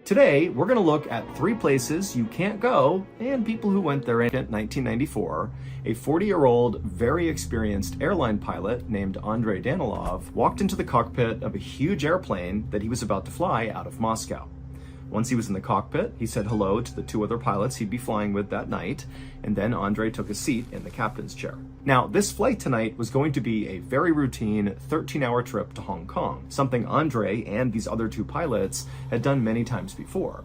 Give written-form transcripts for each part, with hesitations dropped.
Today, we're going to look at 3 places you can't go and people who went there in 1994. A 40-year-old, very experienced airline pilot named Andrei Danilov walked into the cockpit of a huge airplane that he was about to fly out of Moscow. Once he was in the cockpit, he said hello to the 2 other pilots he'd be flying with that night, and then Andrei took a seat in the captain's chair. Now, this flight tonight was going to be a very routine 13-hour trip to Hong Kong, something Andrei and these other 2 pilots had done many times before.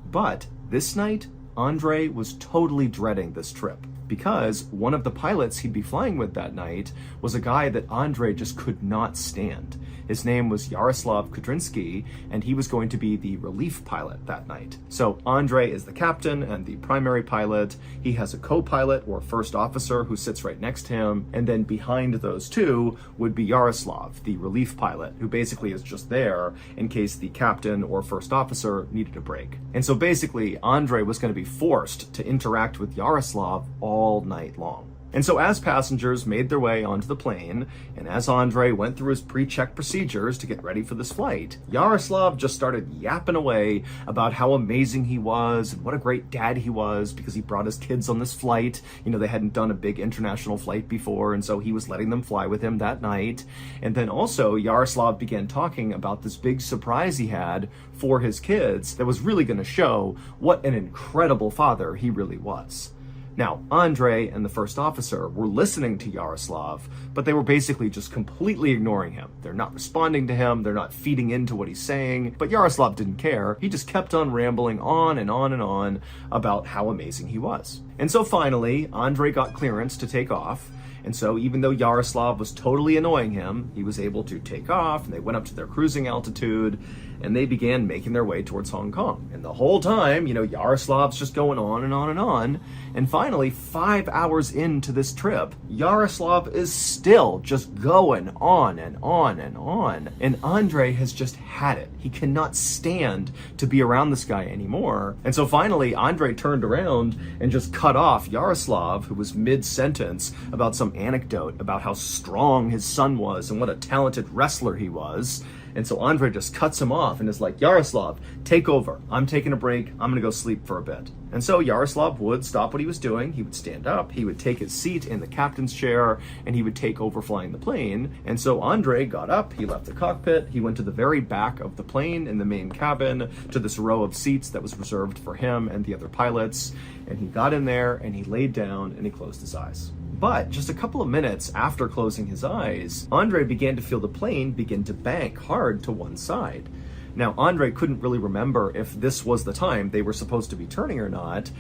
But this night, Andrei was totally dreading this trip, because one of the pilots he'd be flying with that night was a guy that Andrei just could not stand. His name was Yaroslav Kudrinsky, and he was going to be the relief pilot that night. So Andrei is the captain and the primary pilot. He has a co-pilot or first officer who sits right next to him, and then behind those 2 would be Yaroslav, the relief pilot, who basically is just there in case the captain or first officer needed a break. And so basically, Andrei was going to be forced to interact with Yaroslav all night long. And so as passengers made their way onto the plane, and as Andrei went through his pre-check procedures to get ready for this flight, Yaroslav just started yapping away about how amazing he was and what a great dad he was because he brought his kids on this flight. You know, they hadn't done a big international flight before, and so he was letting them fly with him that night. And then also Yaroslav began talking about this big surprise he had for his kids that was really going to show what an incredible father he really was. Now, Andrei and the first officer were listening to Yaroslav, but they were basically just completely ignoring him. They're not responding to him, they're not feeding into what he's saying, but Yaroslav didn't care. He just kept on rambling on and on and on about how amazing he was. And so finally, Andrei got clearance to take off. And so even though Yaroslav was totally annoying him, he was able to take off, and they went up to their cruising altitude, and they began making their way towards Hong Kong. And the whole time, Yaroslav's just going on and on and on. And finally, 5 hours into this trip, Yaroslav is still just going on and on and on. And Andrei has just had it. He cannot stand to be around this guy anymore. And so finally, Andrei turned around and just cut off Yaroslav, who was mid-sentence about some anecdote about how strong his son was and what a talented wrestler he was. And so Andrei just cuts him off and is like, Yaroslav, take over. I'm taking a break. I'm going to go sleep for a bit. And so Yaroslav would stop what he was doing. He would stand up. He would take his seat in the captain's chair, and he would take over flying the plane. And so Andrei got up. He left the cockpit. He went to the very back of the plane in the main cabin to this row of seats that was reserved for him and the other pilots. And he got in there, and he laid down, and he closed his eyes. But just a couple of minutes after closing his eyes, Andrei began to feel the plane begin to bank hard to one side. Now, Andrei couldn't really remember if this was the time they were supposed to be turning or not,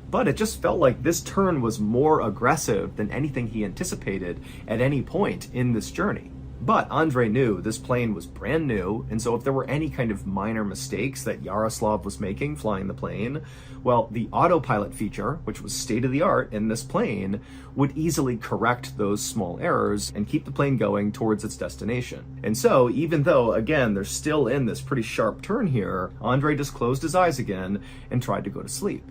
but it just felt like this turn was more aggressive than anything he anticipated at any point in this journey. But Andrei knew this plane was brand new, and so if there were any kind of minor mistakes that Yaroslav was making flying the plane, well, the autopilot feature, which was state-of-the-art in this plane, would easily correct those small errors and keep the plane going towards its destination. And so, even though, again, they're still in this pretty sharp turn here, Andrei just closed his eyes again and tried to go to sleep.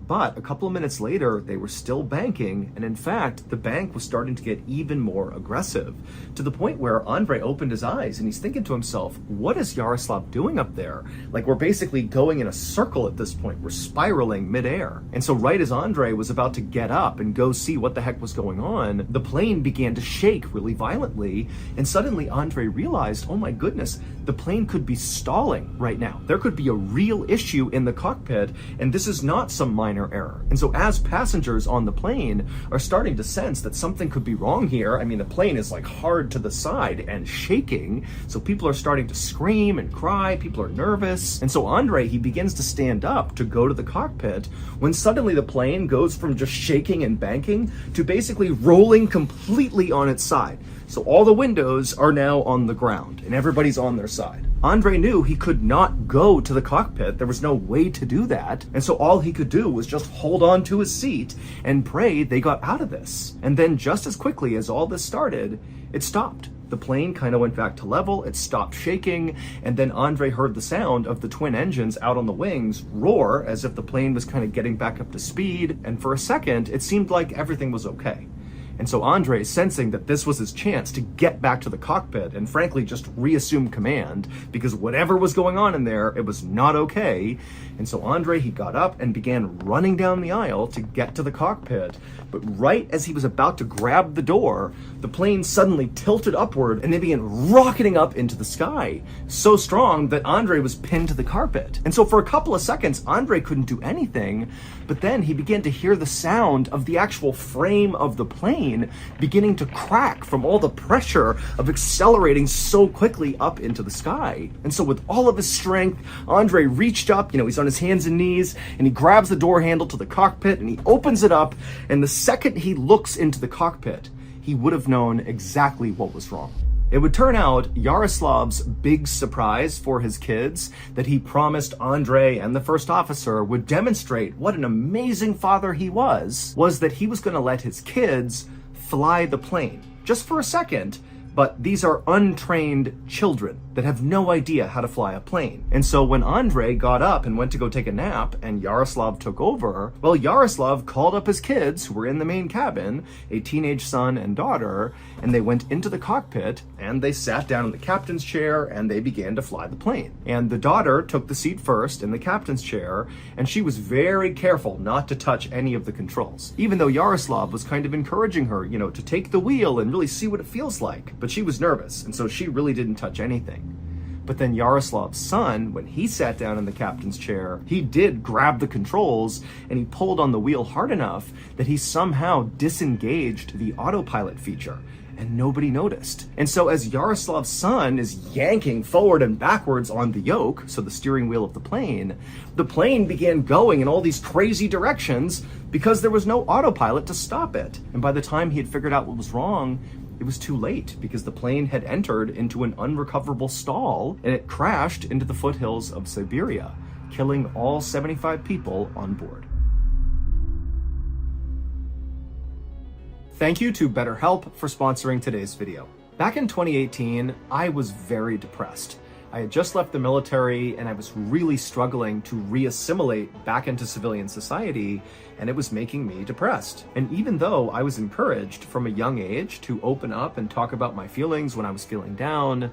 But a couple of minutes later, they were still banking, and in fact, the bank was starting to get even more aggressive, to the point where Andrei opened his eyes and he's thinking to himself, what is Yaroslav doing up there? Like, we're basically going in a circle at this point. We're spiraling midair. And so right as Andrei was about to get up and go see what the heck was going on, the plane began to shake really violently, and suddenly Andrei realized, oh my goodness, the plane could be stalling right now. There could be a real issue in the cockpit, and this is not some minor error. And so as passengers on the plane are starting to sense that something could be wrong here, I mean, the plane is like hard to the side and shaking, so people are starting to scream and cry, people are nervous. And so Andrei, he begins to stand up to go to the cockpit when suddenly the plane goes from just shaking and banking to basically rolling completely on its side. So all the windows are now on the ground and everybody's on their side. Andrei knew he could not go to the cockpit. There was no way to do that. And so all he could do was just hold on to his seat and pray they got out of this. And then just as quickly as all this started, it stopped. The plane kind of went back to level, it stopped shaking, and then Andrei heard the sound of the twin engines out on the wings roar as if the plane was kind of getting back up to speed, and for a second, it seemed like everything was okay. And so Andre, sensing that this was his chance to get back to the cockpit and frankly just reassume command, because whatever was going on in there, it was not okay. And so Andre, he got up and began running down the aisle to get to the cockpit. But right as he was about to grab the door, the plane suddenly tilted upward and they began rocketing up into the sky, so strong that Andre was pinned to the carpet. And so for a couple of seconds, Andre couldn't do anything, but then he began to hear the sound of the actual frame of the plane beginning to crack from all the pressure of accelerating so quickly up into the sky. And so with all of his strength, Andre reached up, he's on his hands and knees, and he grabs the door handle to the cockpit and he opens it up, and the second he looks into the cockpit, he would have known exactly what was wrong. It would turn out Yaroslav's big surprise for his kids, that he promised Andre and the first officer would demonstrate what an amazing father he was that he was going to let his kids fly the plane, just for a second. But these are untrained children that have no idea how to fly a plane. And so when Andre got up and went to go take a nap and Yaroslav took over, well, Yaroslav called up his kids who were in the main cabin, a teenage son and daughter, and they went into the cockpit and they sat down in the captain's chair and they began to fly the plane. And the daughter took the seat first in the captain's chair, and she was very careful not to touch any of the controls, even though Yaroslav was kind of encouraging her, to take the wheel and really see what it feels like. But she was nervous, and so she really didn't touch anything. But then Yaroslav's son, when he sat down in the captain's chair, he did grab the controls and he pulled on the wheel hard enough that he somehow disengaged the autopilot feature, and nobody noticed. And so as Yaroslav's son is yanking forward and backwards on the yoke, so the steering wheel of the plane began going in all these crazy directions because there was no autopilot to stop it. And by the time he had figured out what was wrong, it was too late, because the plane had entered into an unrecoverable stall and it crashed into the foothills of Siberia, killing all 75 people on board. Thank you to BetterHelp for sponsoring today's video. Back in 2018, I was very depressed. I had just left the military and I was really struggling to re-assimilate back into civilian society, and it was making me depressed. And even though I was encouraged from a young age to open up and talk about my feelings when I was feeling down,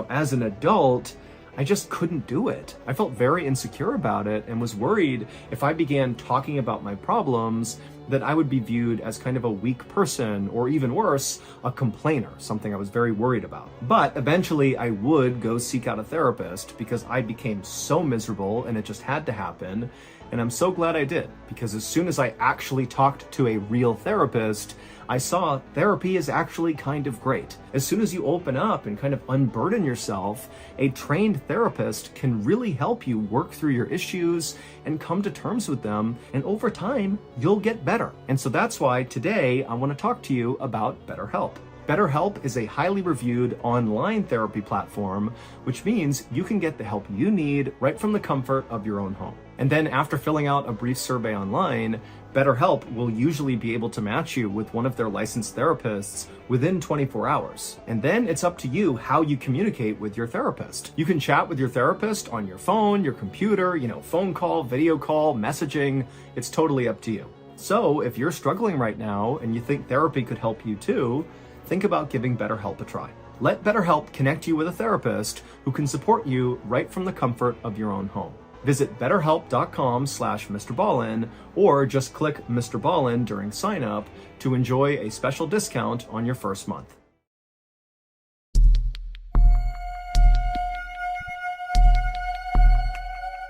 as an adult, I just couldn't do it. I felt very insecure about it and was worried if I began talking about my problems that I would be viewed as kind of a weak person, or even worse, a complainer, something I was very worried about. But eventually I would go seek out a therapist because I became so miserable and it just had to happen. And I'm so glad I did, because as soon as I actually talked to a real therapist, I saw therapy is actually kind of great. As soon as you open up and kind of unburden yourself, a trained therapist can really help you work through your issues and come to terms with them, and over time, you'll get better. And so that's why today I want to talk to you about BetterHelp. BetterHelp is a highly reviewed online therapy platform, which means you can get the help you need right from the comfort of your own home. And then after filling out a brief survey online, BetterHelp will usually be able to match you with one of their licensed therapists within 24 hours. And then it's up to you how you communicate with your therapist. You can chat with your therapist on your phone, your computer, phone call, video call, messaging. It's totally up to you. So if you're struggling right now and you think therapy could help you too, think about giving BetterHelp a try. Let BetterHelp connect you with a therapist who can support you right from the comfort of your own home. Visit betterhelp.com/Mr. Ballin, or just click Mr. Ballin during sign up to enjoy a special discount on your first month.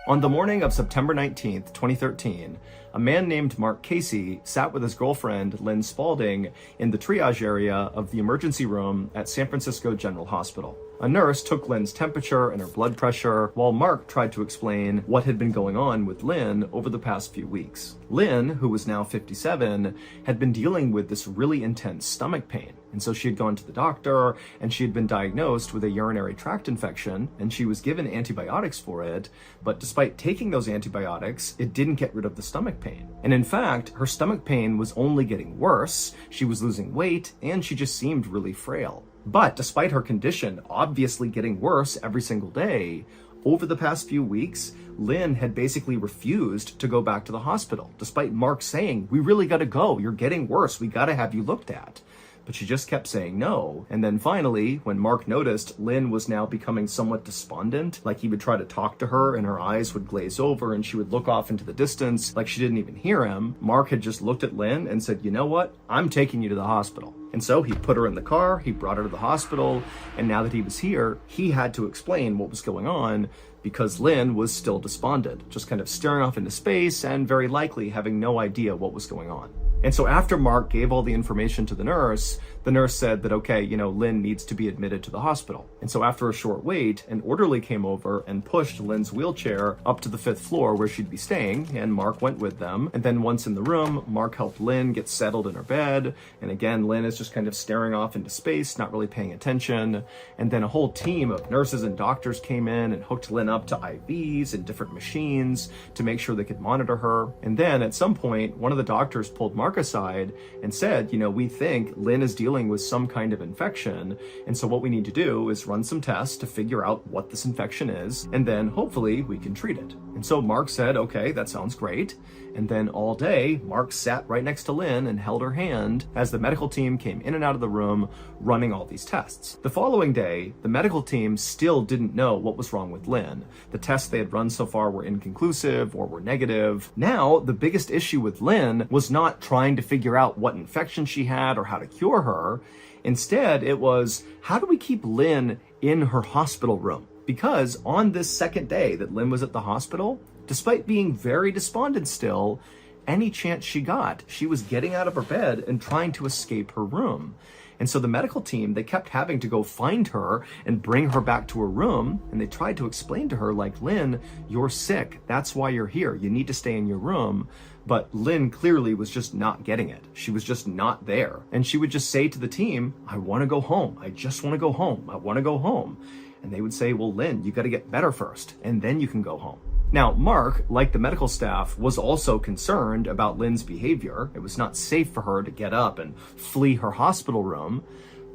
On the morning of September 19th, 2013, a man named Mark Casey sat with his girlfriend, Lynn Spalding, in the triage area of the emergency room at San Francisco General Hospital. A nurse took Lynn's temperature and her blood pressure, while Mark tried to explain what had been going on with Lynn over the past few weeks. Lynn, who was now 57, had been dealing with this really intense stomach pain. And so she had gone to the doctor and she had been diagnosed with a urinary tract infection, and she was given antibiotics for it. But despite taking those antibiotics, it didn't get rid of the stomach pain. And in fact, her stomach pain was only getting worse. She was losing weight and she just seemed really frail. But despite her condition obviously getting worse every single day, over the past few weeks, Lynn had basically refused to go back to the hospital, despite Mark saying, we really gotta go, you're getting worse, we gotta have you looked at. But she just kept saying no. And then finally, when Mark noticed Lynn was now becoming somewhat despondent, like he would try to talk to her and her eyes would glaze over and she would look off into the distance like she didn't even hear him, Mark had just looked at Lynn and said, you know what? I'm taking you to the hospital. And so he put her in the car, he brought her to the hospital, and now that he was here, he had to explain what was going on because Lynn was still despondent, just kind of staring off into space and very likely having no idea what was going on. And so after Mark gave all the information to the nurse said that, okay, Lynn needs to be admitted to the hospital. And so after a short wait, an orderly came over and pushed Lynn's wheelchair up to the 5th floor where she'd be staying, and Mark went with them. And then once in the room, Mark helped Lynn get settled in her bed. And again, Lynn is just kind of staring off into space, not really paying attention. And then a whole team of nurses and doctors came in and hooked Lynn up to IVs and different machines to make sure they could monitor her. And then at some point, one of the doctors pulled Mark aside and said, we think Lynn is dealing with some kind of infection. And so what we need to do is run some tests to figure out what this infection is. And then hopefully we can treat it. And so Mark said, okay, that sounds great. And then all day, Mark sat right next to Lynn and held her hand as the medical team came in and out of the room running all these tests. The following day, the medical team still didn't know what was wrong with Lynn. The tests they had run so far were inconclusive or were negative. Now, the biggest issue with Lynn was not trying to figure out what infection she had or how to cure her. Instead, it was, how do we keep Lynn in her hospital room? Because on this second day that Lynn was at the hospital, despite being very despondent still, any chance she got, she was getting out of her bed and trying to escape her room. And so the medical team, they kept having to go find her and bring her back to her room. And they tried to explain to her, like, Lynn, you're sick. That's why you're here. You need to stay in your room. But Lynn clearly was just not getting it. She was just not there. And she would just say to the team, I want to go home. I just want to go home. I want to go home. And they would say, well, Lynn, you got to get better first, and then you can go home. Now, Mark, like the medical staff, was also concerned about Lynn's behavior. It was not safe for her to get up and flee her hospital room.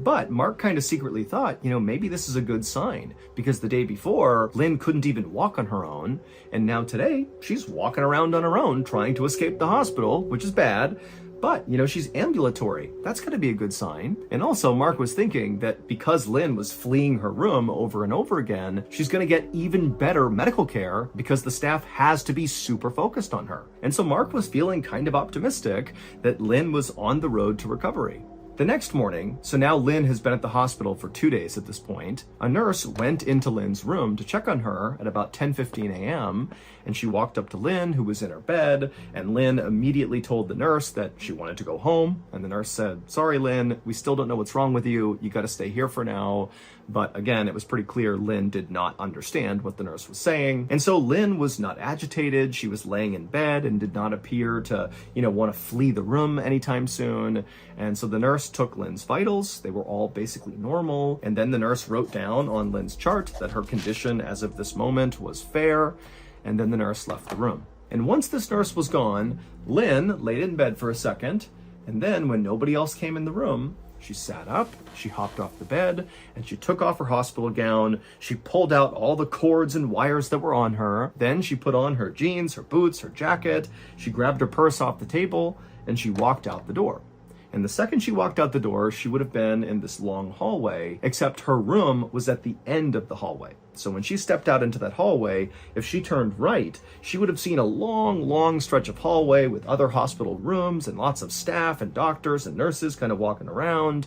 But Mark kind of secretly thought, maybe this is a good sign, because the day before, Lynn couldn't even walk on her own. And now today, she's walking around on her own trying to escape the hospital, which is bad. But, she's ambulatory. That's going to be a good sign. And also, Mark was thinking that because Lynn was fleeing her room over and over again, she's going to get even better medical care because the staff has to be super focused on her. And so Mark was feeling kind of optimistic that Lynn was on the road to recovery. The next morning, so now Lynn has been at the hospital for 2 days at this point, a nurse went into Lynn's room to check on her at about 10:15 a.m., and she walked up to Lynn, who was in her bed, and Lynn immediately told the nurse that she wanted to go home, and the nurse said, sorry, Lynn, we still don't know what's wrong with you. You got to stay here for now. But again, it was pretty clear Lynn did not understand what the nurse was saying. And so Lynn was not agitated. She was laying in bed and did not appear to, want to flee the room anytime soon. And so the nurse took Lynn's vitals. They were all basically normal. And then the nurse wrote down on Lynn's chart that her condition as of this moment was fair. And then the nurse left the room. And once this nurse was gone, Lynn laid in bed for a second. And then when nobody else came in the room, she sat up, she hopped off the bed, and she took off her hospital gown. She pulled out all the cords and wires that were on her. Then she put on her jeans, her boots, her jacket. She grabbed her purse off the table, and she walked out the door. And the second she walked out the door, she would have been in this long hallway, except her room was at the end of the hallway. So when she stepped out into that hallway, if she turned right, she would have seen a long, long stretch of hallway with other hospital rooms and lots of staff and doctors and nurses kind of walking around.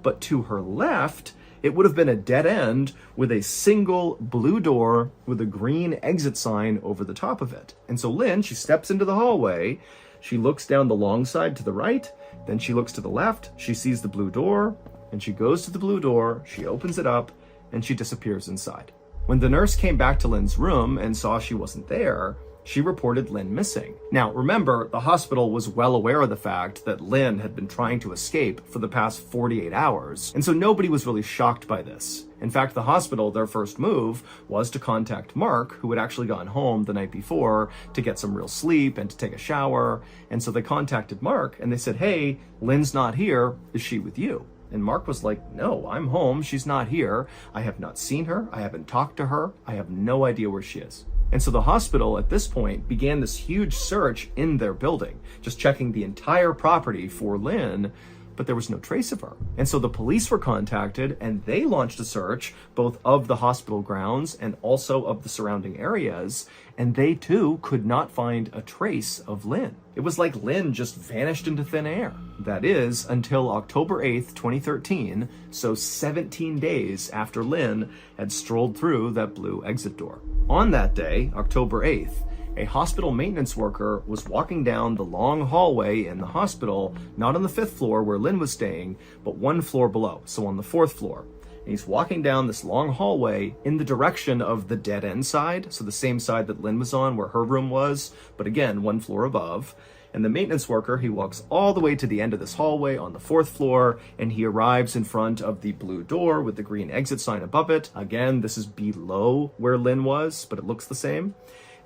But to her left, it would have been a dead end with a single blue door with a green exit sign over the top of it. And so Lynn, she steps into the hallway, she looks down the long side to the right, then she looks to the left, she sees the blue door, and she goes to the blue door, she opens it up, and she disappears inside. When the nurse came back to Lynn's room and saw she wasn't there, she reported Lynn missing. Now, remember, the hospital was well aware of the fact that Lynn had been trying to escape for the past 48 hours, and so nobody was really shocked by this. In fact, the hospital, their first move was to contact Mark, who had actually gone home the night before to get some real sleep and to take a shower. And so they contacted Mark and they said, hey, Lynn's not here. Is she with you? And Mark was like, no, I'm home. She's not here. I have not seen her. I haven't talked to her. I have no idea where she is. And so the hospital at this point began this huge search in their building, just checking the entire property for Lynn, but there was no trace of her. And so the police were contacted and they launched a search both of the hospital grounds and also of the surrounding areas, and they too could not find a trace of Lynn. It was like Lynn just vanished into thin air. That is, until October 8th, 2013, so 17 days after Lynn had strolled through that blue exit door. On that day, October 8th, a hospital maintenance worker was walking down the long hallway in the hospital, not on the 5th floor where Lynn was staying, but one floor below, so on the 4th floor. And he's walking down this long hallway in the direction of the dead end side, so the same side that Lynn was on where her room was, but again, one floor above. And the maintenance worker, he walks all the way to the end of this hallway on the 4th floor, and he arrives in front of the blue door with the green exit sign above it. Again, this is below where Lynn was, but it looks the same.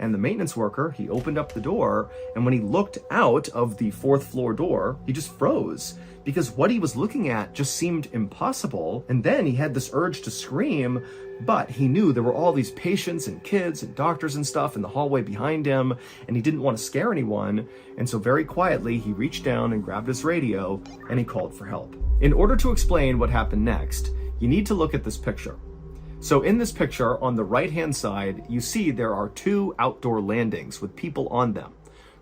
And the maintenance worker, he opened up the door, and when he looked out of the 4th floor door, he just froze because what he was looking at just seemed impossible. And then he had this urge to scream, but he knew there were all these patients and kids and doctors and stuff in the hallway behind him, and he didn't want to scare anyone. And so very quietly, he reached down and grabbed his radio, and he called for help. In order to explain what happened next, you need to look at this picture. So in this picture, on the right-hand side, you see there are two outdoor landings with people on them.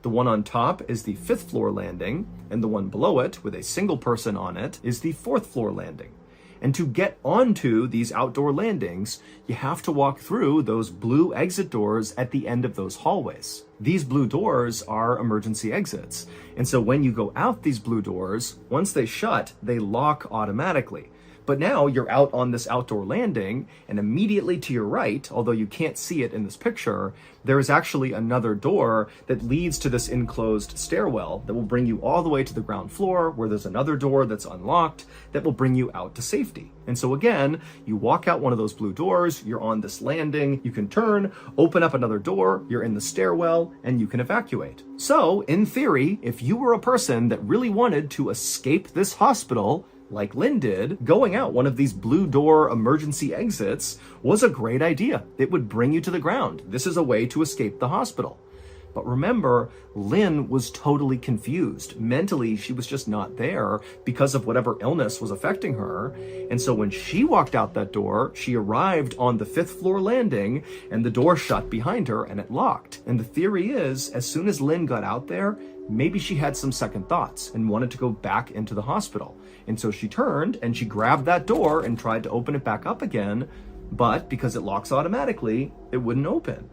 The one on top is the 5th floor landing, and the one below it, with a single person on it, is the 4th floor landing. And to get onto these outdoor landings, you have to walk through those blue exit doors at the end of those hallways. These blue doors are emergency exits. And so when you go out these blue doors, once they shut, they lock automatically. But now you're out on this outdoor landing, and immediately to your right, although you can't see it in this picture, there is actually another door that leads to this enclosed stairwell that will bring you all the way to the ground floor, where there's another door that's unlocked that will bring you out to safety. And so again, you walk out one of those blue doors, you're on this landing, you can turn, open up another door, you're in the stairwell, and you can evacuate. So, in theory, if you were a person that really wanted to escape this hospital, like Lynn did, going out one of these blue door emergency exits was a great idea. It would bring you to the ground. This is a way to escape the hospital. But remember, Lynn was totally confused. Mentally, she was just not there because of whatever illness was affecting her. And so when she walked out that door, she arrived on the 5th floor landing, and the door shut behind her and it locked. And the theory is, as soon as Lynn got out there, maybe she had some second thoughts and wanted to go back into the hospital. And so she turned and she grabbed that door and tried to open it back up again, but because it locks automatically, it wouldn't open.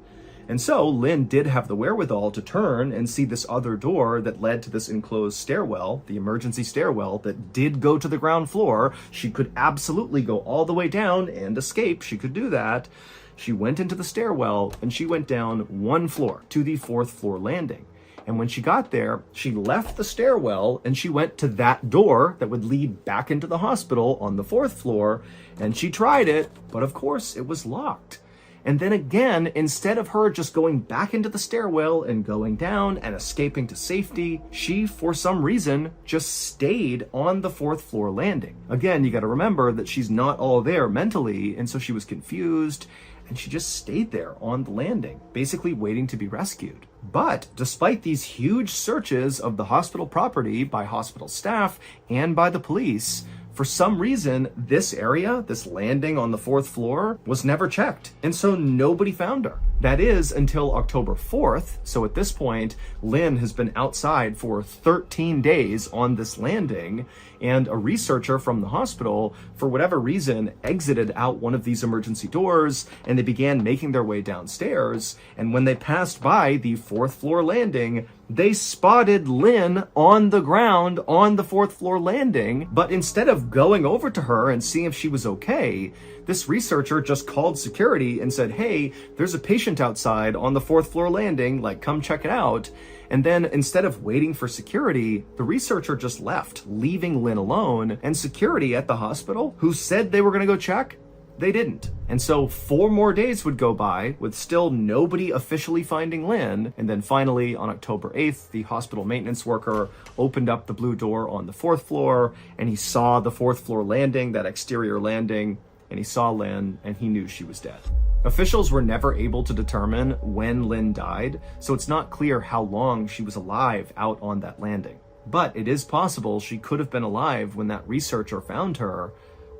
And so Lynn did have the wherewithal to turn and see this other door that led to this enclosed stairwell, the emergency stairwell that did go to the ground floor. She could absolutely go all the way down and escape. She could do that. She went into the stairwell and she went down one floor to the 4th floor landing. And when she got there, she left the stairwell and she went to that door that would lead back into the hospital on the 4th floor. And she tried it, but of course it was locked. And then again, instead of her just going back into the stairwell and going down and escaping to safety, she, for some reason, just stayed on the 4th floor landing. Again, you got to remember that she's not all there mentally, and so she was confused, and she just stayed there on the landing, basically waiting to be rescued. But despite these huge searches of the hospital property by hospital staff and by the police, for some reason, this area, this landing on the 4th floor, was never checked. And so nobody found her. That is until October 4th. So at this point, Lynn has been outside for 13 days on this landing, and a researcher from the hospital, for whatever reason, exited out one of these emergency doors, and they began making their way downstairs. And when they passed by the 4th floor landing, they spotted Lynn on the ground on the 4th floor landing. But instead of going over to her and seeing if she was okay, this researcher just called security and said, hey, there's a patient outside on the 4th floor landing, like, come check it out. And then instead of waiting for security, the researcher just left, leaving Lynn alone. And security at the hospital, who said they were going to go check, They didn't. And so 4 more days would go by with still nobody officially finding Lynn. And then finally, on October 8th, the hospital maintenance worker opened up the blue door on the 4th floor, and he saw the 4th floor landing, that exterior landing, and he saw Lynn, and he knew she was dead. Officials were never able to determine when Lynn died, so it's not clear how long she was alive out on that landing. But it is possible she could have been alive when that researcher found her,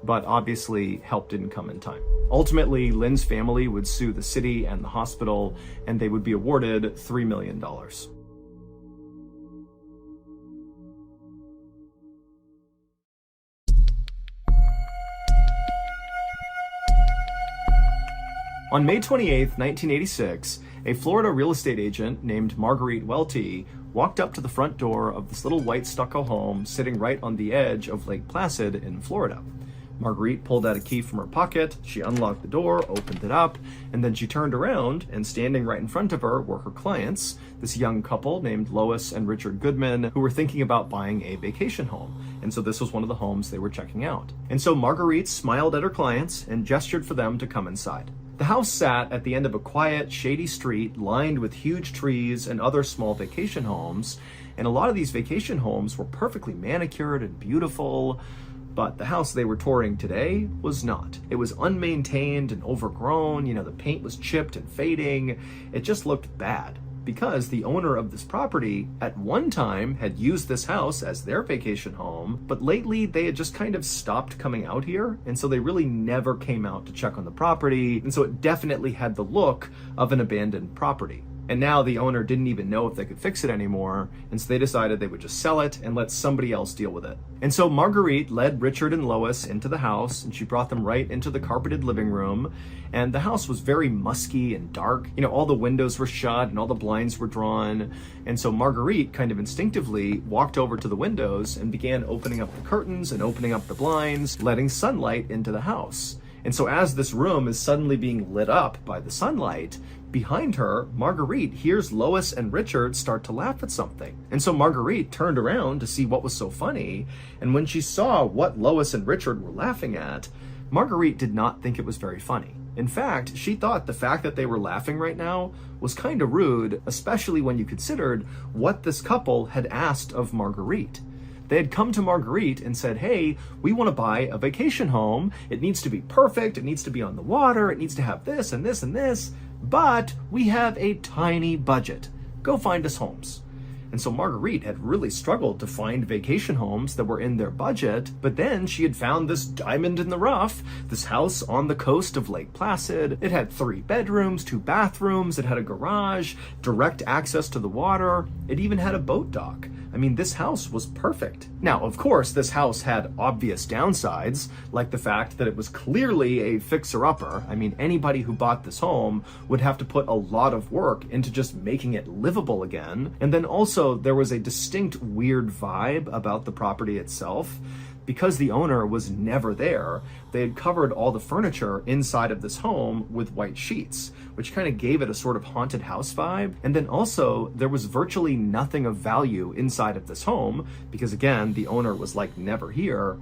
but obviously help didn't come in time. Ultimately, Lynn's family would sue the city and the hospital, and they would be awarded $3 million. On May 28, 1986, a Florida real estate agent named Marguerite Welty walked up to the front door of this little white stucco home sitting right on the edge of Lake Placid in Florida. Marguerite pulled out a key from her pocket, she unlocked the door, opened it up, and then she turned around, and standing right in front of her were her clients, this young couple named Lois and Richard Goodman, who were thinking about buying a vacation home. And so this was one of the homes they were checking out. And so Marguerite smiled at her clients and gestured for them to come inside. The house sat at the end of a quiet, shady street lined with huge trees and other small vacation homes, and a lot of these vacation homes were perfectly manicured and beautiful, but the house they were touring today was not. It was unmaintained and overgrown, the paint was chipped and fading. It just looked bad, because the owner of this property at one time had used this house as their vacation home, but lately they had just kind of stopped coming out here, and so they really never came out to check on the property, and so it definitely had the look of an abandoned property. And now the owner didn't even know if they could fix it anymore, and so they decided they would just sell it and let somebody else deal with it. And so Marguerite led Richard and Lois into the house, and she brought them right into the carpeted living room, and the house was very musky and dark. All the windows were shut and all the blinds were drawn, and so Marguerite kind of instinctively walked over to the windows and began opening up the curtains and opening up the blinds, letting sunlight into the house. And so as this room is suddenly being lit up by the sunlight, behind her, Marguerite hears Lois and Richard start to laugh at something. And so Marguerite turned around to see what was so funny, and when she saw what Lois and Richard were laughing at, Marguerite did not think it was very funny. In fact, she thought the fact that they were laughing right now was kind of rude, especially when you considered what this couple had asked of Marguerite. They had come to Marguerite and said, hey, we want to buy a vacation home. It needs to be perfect. It needs to be on the water. It needs to have this and this and this. But we have a tiny budget. Go find us homes. And so Marguerite had really struggled to find vacation homes that were in their budget, but then she had found this diamond in the rough, this house on the coast of Lake Placid. It had 3 bedrooms, 2 bathrooms, it had a garage, direct access to the water, it even had a boat dock. This house was perfect. Now, of course, this house had obvious downsides, like the fact that it was clearly a fixer-upper. Anybody who bought this home would have to put a lot of work into just making it livable again. And then also, there was a distinct weird vibe about the property itself. Because the owner was never there, they had covered all the furniture inside of this home with white sheets, which kind of gave it a sort of haunted house vibe. And then also, there was virtually nothing of value inside of this home, because again, the owner was like never here.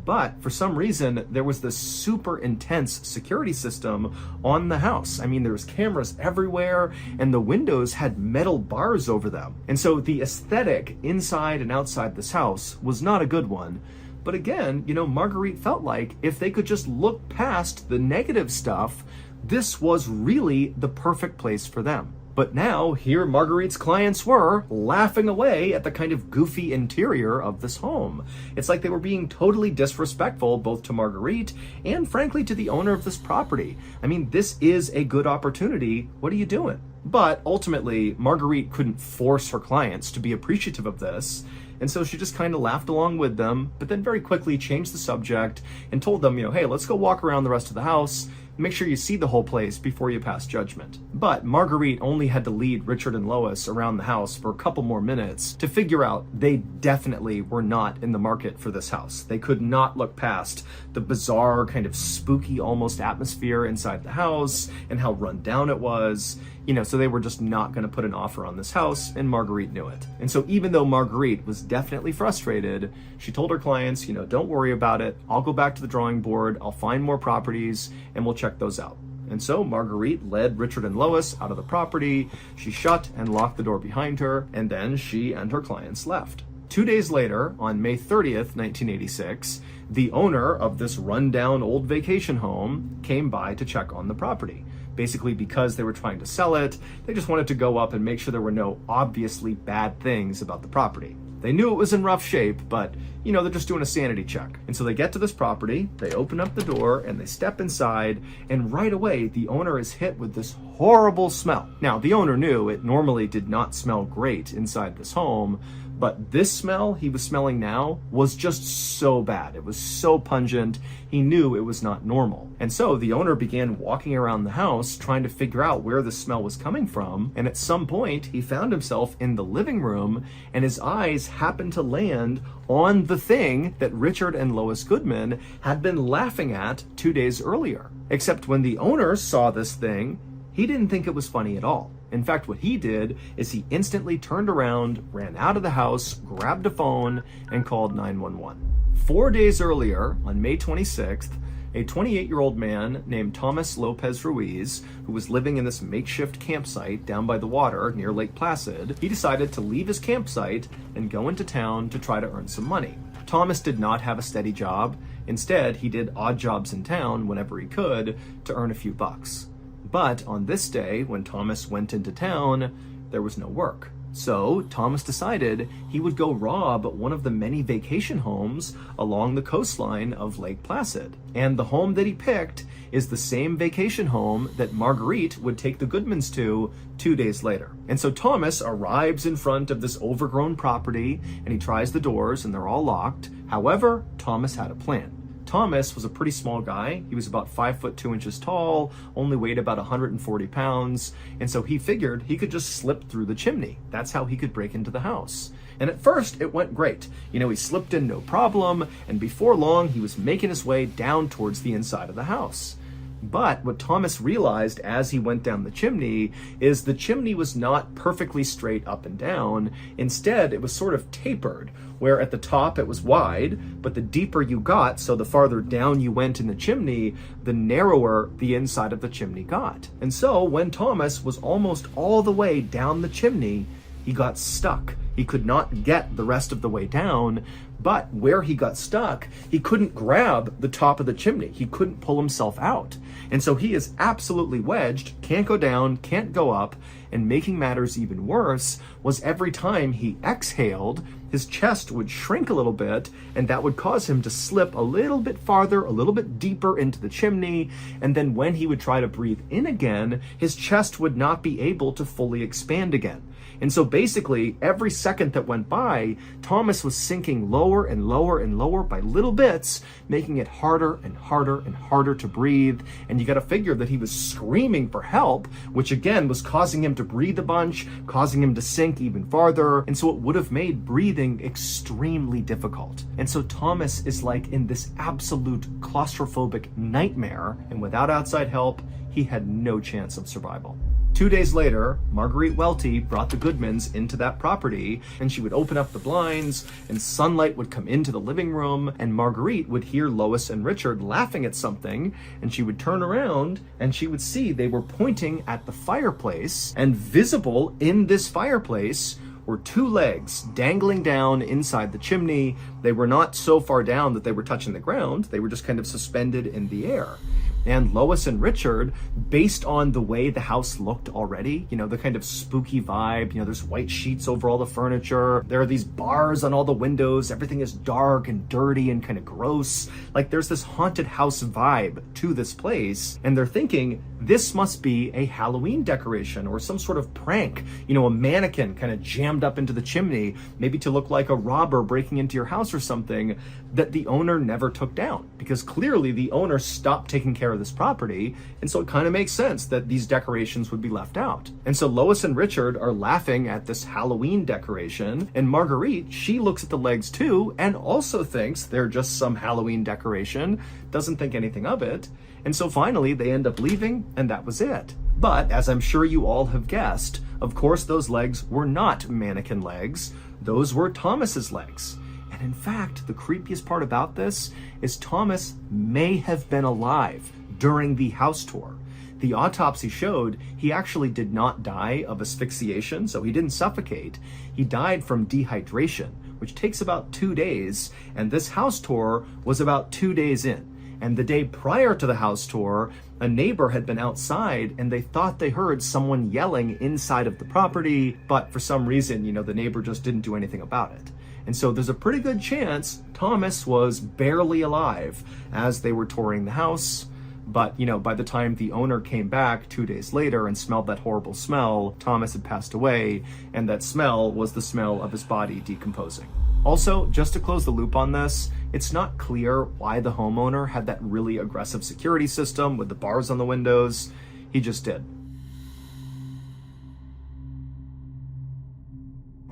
But for some reason, there was this super intense security system on the house. There was cameras everywhere, and the windows had metal bars over them. And so the aesthetic inside and outside this house was not a good one. But again, Marguerite felt like if they could just look past the negative stuff, this was really the perfect place for them. But now, here Marguerite's clients were, laughing away at the kind of goofy interior of this home. It's like they were being totally disrespectful both to Marguerite and frankly to the owner of this property. This is a good opportunity. What are you doing? But ultimately, Marguerite couldn't force her clients to be appreciative of this. And so she just kind of laughed along with them, but then very quickly changed the subject and told them, hey, let's go walk around the rest of the house. Make sure you see the whole place before you pass judgment. But Marguerite only had to lead Richard and Lois around the house for a couple more minutes to figure out they definitely were not in the market for this house. They could not look past the bizarre kind of spooky almost atmosphere inside the house and how run down it was. So they were just not going to put an offer on this house, and Marguerite knew it. And so even though Marguerite was definitely frustrated, she told her clients, don't worry about it. I'll go back to the drawing board. I'll find more properties and we'll check those out. And so Marguerite led Richard and Lois out of the property. She shut and locked the door behind her, and then she and her clients left. 2 days later, on May 30th, 1986, the owner of this rundown old vacation home came by to check on the property. Basically, because they were trying to sell it, they just wanted to go up and make sure there were no obviously bad things about the property. They knew it was in rough shape, but they're just doing a sanity check. And so they get to this property, they open up the door, and they step inside, and right away, the owner is hit with this horrible smell. Now, the owner knew it normally did not smell great inside this home, but this smell he was smelling now was just so bad. It was so pungent, he knew it was not normal. And so the owner began walking around the house trying to figure out where the smell was coming from. And at some point, he found himself in the living room, and his eyes happened to land on the thing that Richard and Lois Goodman had been laughing at 2 days earlier. Except when the owner saw this thing, he didn't think it was funny at all. In fact, what he did is he instantly turned around, ran out of the house, grabbed a phone, and called 911. 4 days earlier, on May 26th, a 28-year-old man named Thomas Lopez Ruiz, who was living in this makeshift campsite down by the water near Lake Placid, he decided to leave his campsite and go into town to try to earn some money. Thomas did not have a steady job. Instead, he did odd jobs in town whenever he could to earn a few bucks. But on this day, when Thomas went into town, there was no work. So Thomas decided he would go rob one of the many vacation homes along the coastline of Lake Placid. And the home that he picked is the same vacation home that Marguerite would take the Goodmans to 2 days later. And so Thomas arrives in front of this overgrown property, and he tries the doors, and they're all locked. However, Thomas had a plan. Thomas was a pretty small guy. He was about 5'2" tall, only weighed about 140 pounds. And so he figured he could just slip through the chimney. That's how he could break into the house. And at first it went great. He slipped in no problem. And before long, he was making his way down towards the inside of the house. But what Thomas realized as he went down the chimney is the chimney was not perfectly straight up and down. Instead, it was sort of tapered, where at the top it was wide, but the deeper you got, so the farther down you went in the chimney, the narrower the inside of the chimney got. And so when Thomas was almost all the way down the chimney, he got stuck. He could not get the rest of the way down, but where he got stuck, he couldn't grab the top of the chimney. He couldn't pull himself out. And so he is absolutely wedged, can't go down, can't go up, and making matters even worse was every time he exhaled, his chest would shrink a little bit, and that would cause him to slip a little bit farther, a little bit deeper into the chimney, and then when he would try to breathe in again, his chest would not be able to fully expand again. And so basically, every second that went by, Thomas was sinking lower and lower and lower by little bits, making it harder and harder and harder to breathe. And you got to figure that he was screaming for help, which again was causing him to breathe a bunch, causing him to sink even farther. And so it would have made breathing extremely difficult. And so Thomas is like in this absolute claustrophobic nightmare. And without outside help, he had no chance of survival. 2 days later, Marguerite Welty brought the Goodmans into that property, and she would open up the blinds, and sunlight would come into the living room, and Marguerite would hear Lois and Richard laughing at something, and she would turn around, and she would see they were pointing at the fireplace, and visible in this fireplace were 2 legs dangling down inside the chimney. They were not so far down that they were touching the ground. They were just kind of suspended in the air. And Lois and Richard, based on the way the house looked already, the kind of spooky vibe, there's white sheets over all the furniture. There are these bars on all the windows. Everything is dark and dirty and kind of gross. Like there's this haunted house vibe to this place. And they're thinking, this must be a Halloween decoration or some sort of prank, a mannequin kind of jammed up into the chimney, maybe to look like a robber breaking into your house or something, that the owner never took down, because clearly the owner stopped taking care care of this property, and so it kind of makes sense that these decorations would be left out. And so Lois and Richard are laughing at this Halloween decoration, and Marguerite, she looks at the legs too, and also thinks they're just some Halloween decoration, doesn't think anything of it, and so finally they end up leaving, and that was it. But as I'm sure you all have guessed, of course those legs were not mannequin legs, those were Thomas's legs. And in fact, the creepiest part about this is Thomas may have been alive during the house tour. The autopsy showed he actually did not die of asphyxiation, so he didn't suffocate. He died from dehydration, which takes about 2 days, and this house tour was about 2 days in. And the day prior to the house tour, a neighbor had been outside and they thought they heard someone yelling inside of the property, but for some reason, the neighbor just didn't do anything about it. And so there's a pretty good chance Thomas was barely alive as they were touring the house. But, by the time the owner came back 2 days later and smelled that horrible smell, Thomas had passed away, and that smell was the smell of his body decomposing. Also, just to close the loop on this, it's not clear why the homeowner had that really aggressive security system with the bars on the windows. He just did.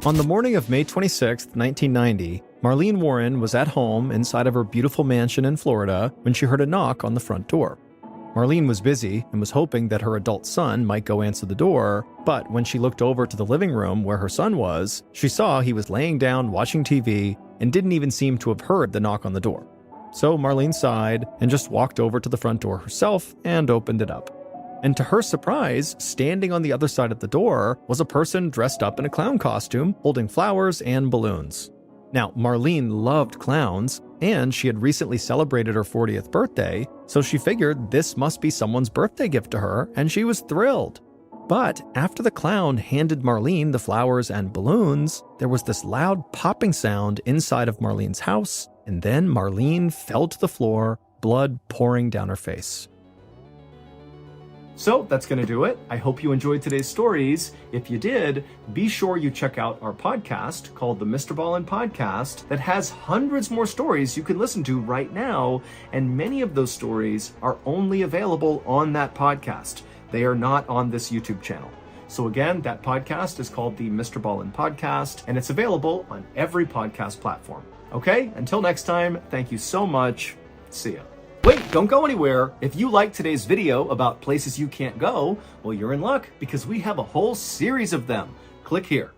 On the morning of May 26, 1990, Marlene Warren was at home inside of her beautiful mansion in Florida when she heard a knock on the front door. Marlene was busy and was hoping that her adult son might go answer the door, but when she looked over to the living room where her son was, she saw he was laying down watching TV and didn't even seem to have heard the knock on the door. So Marlene sighed and just walked over to the front door herself and opened it up. And to her surprise, standing on the other side of the door was a person dressed up in a clown costume, holding flowers and balloons. Now, Marlene loved clowns, and she had recently celebrated her 40th birthday, so she figured this must be someone's birthday gift to her, and she was thrilled. But after the clown handed Marlene the flowers and balloons, there was this loud popping sound inside of Marlene's house, and then Marlene fell to the floor, blood pouring down her face. So that's going to do it. I hope you enjoyed today's stories. If you did, be sure you check out our podcast called the Mr. Ballin Podcast that has hundreds more stories you can listen to right now, and many of those stories are only available on that podcast. They are not on this YouTube channel. So again, that podcast is called the Mr. Ballin Podcast, and it's available on every podcast platform. Okay, until next time, thank you so much. See ya. Wait, don't go anywhere. If you liked today's video about places you can't go, well, you're in luck because we have a whole series of them. Click here.